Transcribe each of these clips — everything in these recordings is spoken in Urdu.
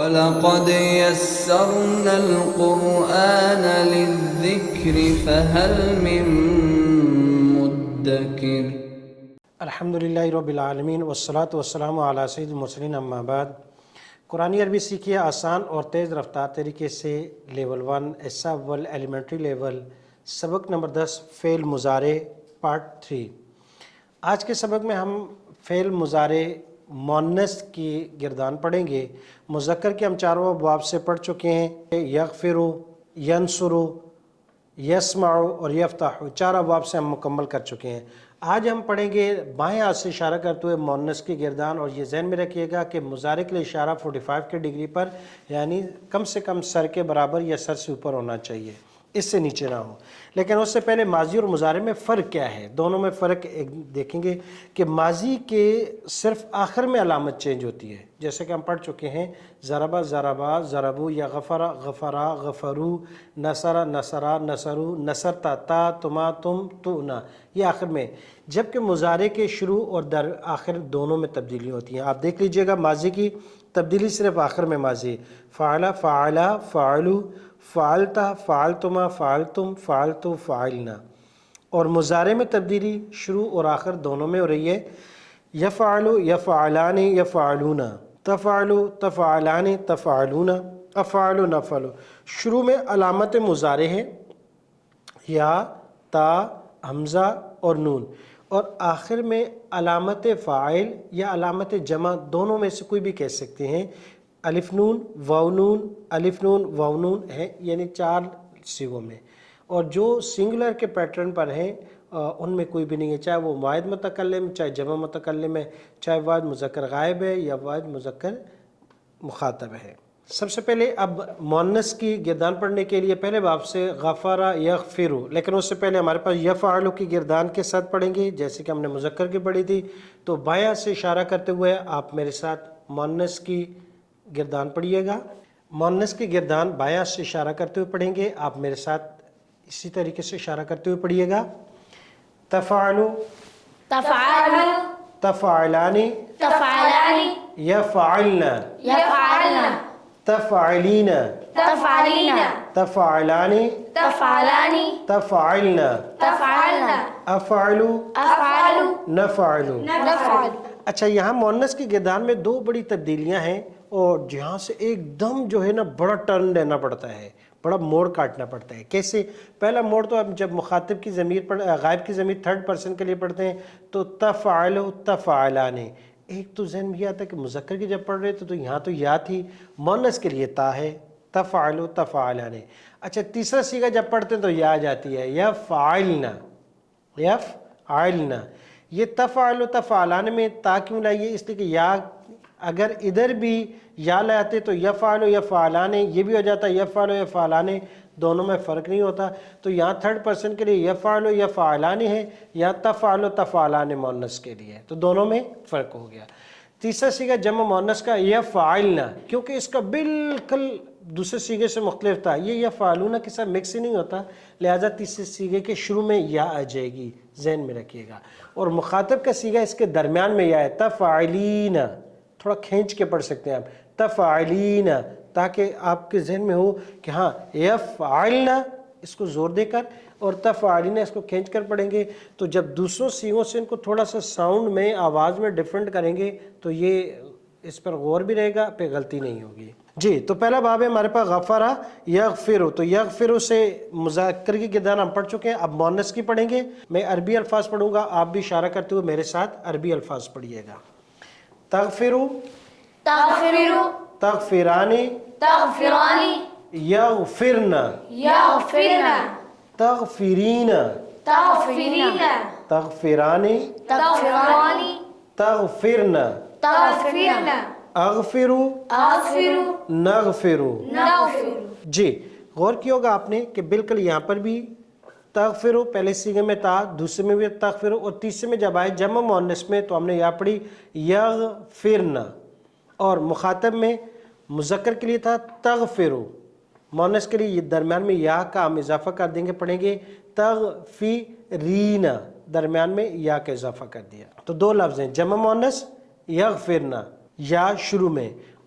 وَلَقَدْ يَسَّرْنَا الْقُرْآنَ لِلذِّكْرِ فَهَلْ مِن مُّدَّكِرٍ۔ الحمدللہ رب العالمین والصلاة والسلام علی سید المرسلین اما بعد۔ قرآن عربی سیکھیے آسان اور تیز رفتار طریقے سے لیول 1 ایسا اول ایلیمنٹری لیول، سبق نمبر 10 فعل مضارع پارٹ 3۔ آج کے سبق میں ہم فعل مضارع مؤنث کی گردان پڑھیں گے۔ مذکر کے ہم چاروں ابواب سے پڑھ چکے ہیں، یغفر، ینصر، یسمع اور یفتح، چار ابواب سے ہم مکمل کر چکے ہیں۔ آج ہم پڑھیں گے بائیں ہاتھ سے اشارہ کرتے ہوئے مؤنث کی گردان، اور یہ ذہن میں رکھیے گا کہ مضارع کے لیے اشارہ 45 کے ڈگری پر، یعنی کم سے کم سر کے برابر یا سر سے اوپر ہونا چاہیے، اس سے نیچے نہ ہو۔ لیکن اس سے پہلے ماضی اور مضارع میں فرق کیا ہے، دونوں میں فرق دیکھیں گے کہ ماضی کے صرف آخر میں علامت چینج ہوتی ہے، جیسے کہ ہم پڑھ چکے ہیں ضربہ ضربا ضربو، یا غفرا غفرا غفرو، نصرا نصرا نصرو، نصرتا تا تما تم تونا، یہ آخر میں، جبکہ مضارع کے شروع اور در آخر دونوں میں تبدیلی ہوتی ہیں۔ آپ دیکھ لیجئے گا ماضی کی تبدیلی صرف آخر میں ماضی، فعلا فعلا فعلو، فعلتا فعلتما فعلتم فعلتو فعلنا، اور مضارع میں تبدیلی شروع اور آخر دونوں میں ہو رہی ہے، یفعلو یفعلان یفعلون، تفعلو تفعلان تفعلون، افعلو نفعلو۔ شروع میں علامت مضارع ہے یا، تا، حمزہ اور نون، اور آخر میں علامت فاعل یا علامت جمع، دونوں میں سے کوئی بھی کہہ سکتے ہیں، الف نون واو نون، الف نون واو نون ہے، یعنی چار صیغوں میں، اور جو سنگولر کے پیٹرن پر ہیں ان میں کوئی بھی نہیں ہے، چاہے وہ واحد متکلم، چاہے جمع متکلم ہے، چاہے واحد مذکر غائب ہے یا واحد مذکر مخاطب ہے۔ سب سے پہلے اب مؤنث کی گردان پڑھنے کے لیے پہلے باب سے غفر یغفر، لیکن اس سے پہلے ہمارے پاس یفعل کی گردان کے ساتھ پڑھیں گے، جیسے کہ ہم نے مذکر کی پڑھی تھی۔ تو بائیں سے اشارہ کرتے ہوئے آپ میرے ساتھ مؤنث کی گردان پڑھیے گا۔ مؤنث کی گردان بائیں سے اشارہ کرتے ہوئے پڑھیں گے، آپ میرے ساتھ اسی طریقے سے اشارہ کرتے ہوئے پڑھیے گا۔ تفعلو تفعلو تفعلانی تفعلانی یفعلنا یفعلنا تفعلین تفعلین تفعلانی تفعلانی تفعلنا تفعلنا افعلو افعلو نفعلو۔ نفعل۔ اچھا، یہاں مؤنث کی گردان میں دو بڑی تبدیلیاں ہیں، اور جہاں سے ایک دم جو ہے نا بڑا ٹرن لینا پڑتا ہے، بڑا موڑ کاٹنا پڑتا ہے۔ کیسے؟ پہلا موڑ تو اب جب مخاطب کی ضمیر غائب کی ضمیر تھرڈ پرسن کے لیے پڑھتے ہیں تو تفعلو تفعلانے، ایک تو ذہن میں یہ آتا ہے کہ مذکر کی جب پڑھ رہے تو یہاں تو یا تھی، مؤنث کے لیے تا ہے، تفعلو تفعلانے۔ اچھا، تیسرا صیغہ جب پڑھتے ہیں تو یا جاتی ہے، یفعلنا یفعلنا۔ یہ تفعلو تفعلانے میں تا کیوں لائیے؟ اس لیے کہ یا اگر ادھر بھی یا لاتے تو یفعلو یفعلانے، یہ بھی ہو جاتا ہے یفعلو یفعلانے، دونوں میں فرق نہیں ہوتا۔ تو یہاں تھرڈ پرسن کے لیے یفعلو یفعلانے ہے، یا تفعلو تفعلانے مؤنث کے لیے، تو دونوں میں فرق ہو گیا۔ تیسرا صیغہ جمع مؤنث کا یفعلنا، کیونکہ اس کا بالکل دوسرے صیغے سے مختلف تھا، یہ یفعلون کے ساتھ مکس ہی نہیں ہوتا، لہٰذا تیسرے صیغے کے شروع میں یا آ جائے گی، ذہن میں رکھیے گا۔ اور مخاطب کا صیغہ اس کے درمیان میں یا ہے، تفعلین، تھوڑا کھینچ کے پڑھ سکتے ہیں آپ، تفعلین، تاکہ آپ کے ذہن میں ہو کہ ہاں یفعلنا، اس کو زور دے کر، اور تفعلین اس کو کھینچ کر پڑھیں گے، تو جب دوسروں صیغوں سے ان کو تھوڑا سا ساؤنڈ میں آواز میں ڈیفرنٹ کریں گے تو یہ اس پر غور بھی رہے گا، پہ غلطی نہیں ہوگی۔ جی، تو پہلا باب ہے ہمارے پاس غفرا یغفر، تو یغفر سے مذکر کی گردان ہم پڑھ چکے ہیں، اب مؤنث کی پڑھیں گے۔ میں عربی الفاظ پڑھوں گا، آپ بھی اشارہ کرتے ہوئے میرے ساتھ عربی الفاظ پڑھیے گا۔ تغفرو تغفرو تغفرانی تغفرانی یغفرنا یغفرنا تغفرین تغفرین تغفرانی تغفرانی تغفرنا تغفرنا اغفرو اغفرو نغفرو۔ نغفرو۔ جی، غور کیا ہوگا آپ نے کہ بالکل یہاں پر بھی تغفرو، پہلے صیغے میں تا، دوسرے میں بھی تغفرو، اور تیسرے میں جب آئے جمع مؤنث میں تو ہم نے یا پڑھی یغفرنا، اور مخاطب میں مذکر کے لیے تھا تغفرو، مؤنث کے لیے یہ درمیان میں یا کا ہم اضافہ کر دیں گے، پڑھیں گے تغفرین، درمیان میں یا کا اضافہ کر دیا، تو دو لفظ ہیں، جمع مؤنث یغفرنا، یا شروع میں،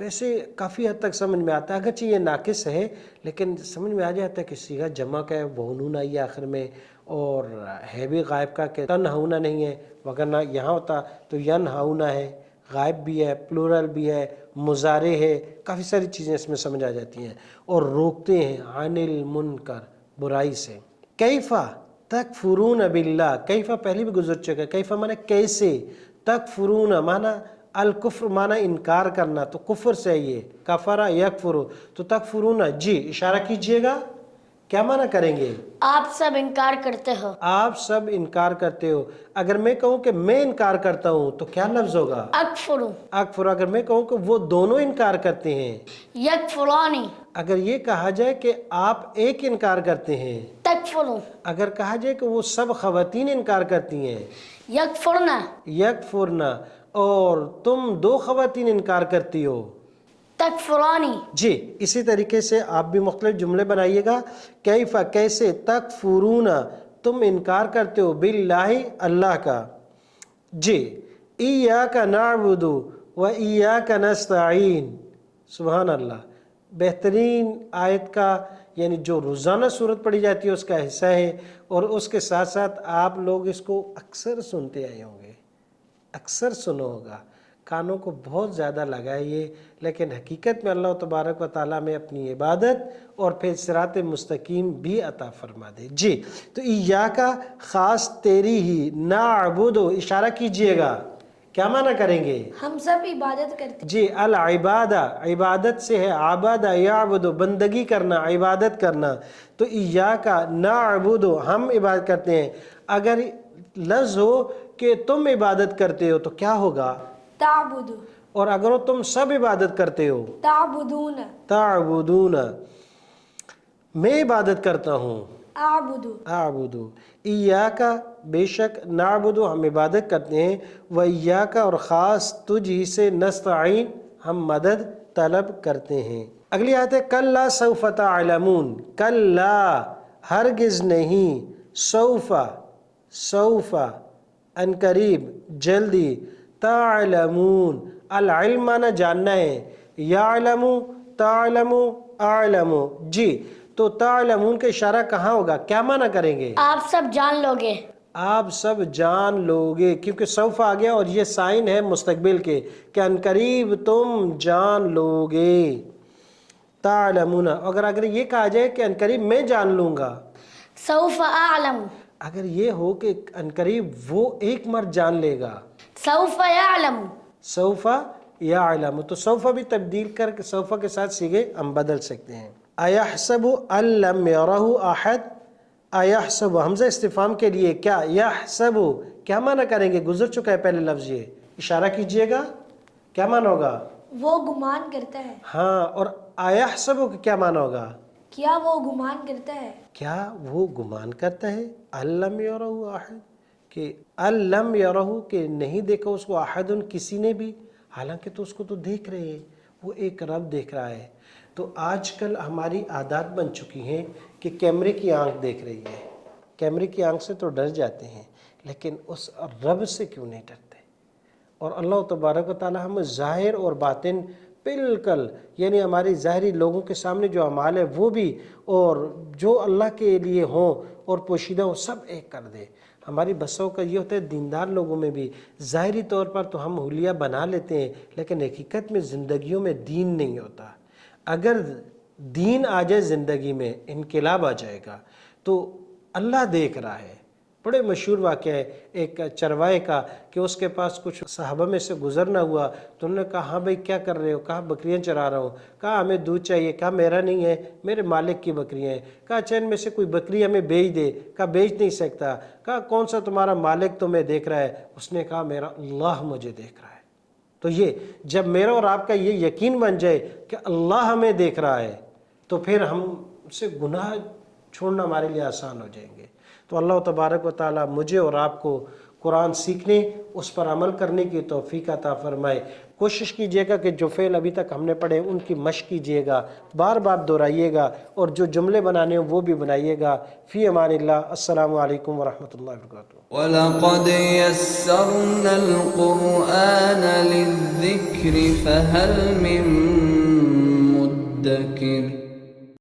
ویسے کافی حد تک سمجھ میں آتا ہے، اگرچہ یہ ناقص ہے لیکن سمجھ میں آ جاتا ہے کہ صیغہ جمع کا ہے، وہنون آئی ہے آخر میں، اور ہے بھی غائب کا کہ تنہونا نہیں ہے، وگرنہ یہاں ہوتا تو ینہونا ہے، غائب بھی ہے، پلورل بھی ہے، مضارع ہے، کافی ساری چیزیں اس میں سمجھ آ جاتی ہیں، اور روکتے ہیں عن المنکر، برائی سے۔ کیفا تکفرون باللہ، کیفا پہلے بھی گزر چکا ہے، کیفا مانا کیسے، تکفرون مانا الکفر مانا انکار کرنا، تو کفر سے یہ کفرہ یکفرو، تو تکفرون جی اشارہ کیجئے گا، کیا مانا کریں گے؟ آپ سب انکار کرتے ہو۔ آپ سب انکار کرتے ہو۔ اگر میں کہوں کہ میں انکار کرتا ہوں تو کیا لفظ ہوگا؟ اکفرو، اکفر۔ اگر میں کہوں کہ وہ دونوں انکار کرتے ہیں، یکفرانی، اگر یہ کہا جائے کہ آپ ایک انکار کرتے ہیں، تکفرو، اگر کہا جائے کہ وہ سب خواتین انکار کرتی ہیں، یکفرنا، یکفرنا، اور تم دو خواتین انکار کرتی ہو، تکفرانی، جی اسی طریقے سے آپ بھی مختلف جملے بنائیے گا۔ کیفا کیسے، تکفرون تم انکار کرتے ہو، باللہ اللہ کا، جی ایاک نعبد و ایاک نستعین، سبحان اللہ، بہترین آیت کا یعنی جو روزانہ صورت پڑھی جاتی ہے اس کا حصہ ہے، اور اس کے ساتھ ساتھ آپ لوگ اس کو اکثر سنتے آئے ہوں گے، اکثر سنو ہوگا، کانوں کو بہت زیادہ لگائیے، لیکن حقیقت میں اللہ تبارک و تعالیٰ میں اپنی عبادت اور پھر صراط مستقیم بھی عطا فرما دے۔ جی تو ایاکا خاص تیری ہی، نعبدو اشارہ کیجئے گا، کیا معنی کریں گے؟ ہم سب عبادت کرتے جی العبادہ، عبادت سے ہے، عبادہ یعبدو بندگی کرنا، عبادت کرنا، تو ایاکا نعبدو ہم عبادت کرتے ہیں۔ اگر لفظ ہو کہ تم عبادت کرتے ہو تو کیا ہوگا؟ تعبدو، اور اگر تم سب عبادت کرتے ہو، تعبدون، تعبدون میں عبادت کرتا ہوں، اعبدو، اعبدو، ایاکا بے شک، نعبدو ہم عبادت کرتے ہیں، و ایاکا اور خاص تجھ ہی سے، نستعین ہم مدد طلب کرتے ہیں۔ اگلی آیت ہے کلا سوف تعلمون، کلا ہرگز نہیں، سوف سوف ان قریب جلدی، تعلمون العلم مانا جاننا ہے، یعلم تعلم اعلم، جی تو تعلمون کا اشارہ کہاں ہوگا، کیا معنی کریں گے؟ آپ سب جان لو گے۔ آپ سب جان لوگے، کیونکہ سوف آ گیا اور یہ سائن ہے مستقبل کے کہ ان قریب تم جان لوگے، تعلمون۔ اگر یہ کہا جائے کہ ان قریب میں جان لوں گا، سوف اعلم، اگر یہ ہو کہ ان قریب وہ ایک مرد جان لے گا، سوف یعلم، سوف یعلم، تو سوف بھی تبدیل کر کے سوف کے ساتھ صیغے ہم بدل سکتے ہیں۔ ایحسب ان لم یرہ احد، ایحسب حمزہ استفہام کے لیے، کیا یحسب کیا معنی کریں گے؟ گزر چکا ہے پہلے لفظ، یہ اشارہ کیجئے گا، کیا معنی ہوگا؟ وہ گمان کرتا ہے، ہاں، اور ایحسب کا کیا معنی ہوگا؟ کیا وہ گمان کرتا ہے، کیا وہ گمان کرتا ہے، ان لم یرہ احد، کہ ان لم یرہ کہ نہیں دیکھا اس کو، احد کسی نے بھی، حالانکہ تو اس کو تو دیکھ رہے ہیں، وہ ایک رب دیکھ رہا ہے۔ تو آج کل ہماری عادات بن چکی ہیں کہ کیمرے کی آنکھ دیکھ رہی ہے، کیمرے کی آنکھ سے تو ڈر جاتے ہیں، لیکن اس رب سے کیوں نہیں ڈرتے؟ اور اللہ تبارک و تعالی ہمیں ظاہر اور باطن بالکل، یعنی ہماری ظاہری لوگوں کے سامنے جو اعمال ہے وہ بھی، اور جو اللہ کے لیے ہوں اور پوشیدہ ہوں، سب ایک کر دے۔ ہماری بسوں کا یہ ہوتا ہے دیندار لوگوں میں بھی، ظاہری طور پر تو ہم حلیہ بنا لیتے ہیں، لیکن حقیقت میں زندگیوں میں دین نہیں ہوتا۔ اگر دین آ جائے زندگی میں، انقلاب آ جائے گا، تو اللہ دیکھ رہا ہے۔ بڑے مشہور واقعہ ہے ایک چروائے کا کہ اس کے پاس کچھ صحابہ میں سے گزرنا ہوا، تو انہوں نے کہا ہاں بھائی کیا کر رہے ہو؟ کہا بکریاں چرا رہا ہوں۔ کہا ہمیں دودھ چاہیے۔ کہا میرا نہیں ہے، میرے مالک کی بکریاں ہیں۔ کہا اچھا ان میں سے کوئی بکری ہمیں بیچ دے۔ کہا بیچ نہیں سکتا۔ کہا کون سا تمہارا مالک تمہیں دیکھ رہا ہے؟ اس نے کہا میرا اللہ مجھے دیکھ رہا ہے۔ تو یہ جب میرا اور آپ کا یہ یقین بن جائے کہ اللہ ہمیں دیکھ رہا ہے، تو پھر ہم سے گناہ چھوڑنا ہمارے لیے آسان ہو جائیں گے۔ تو اللہ تبارک و تعالی مجھے اور آپ کو قرآن سیکھنے، اس پر عمل کرنے کی توفیق عطا فرمائے۔ کوشش کیجئے گا کہ جو فعل ابھی تک ہم نے پڑھے ان کی مشق کیجئے گا، بار بار دہرائیے گا، اور جو جملے بنانے ہیں وہ بھی بنائیے گا۔ فی امان اللہ، السلام علیکم ورحمۃ اللہ وبرکاتہ۔ وَلَقَدْ يَسَّرْنَا الْقُرْآنَ لِلذِّكْرِ فَهَلْ مِن مُّدَّكِرٍ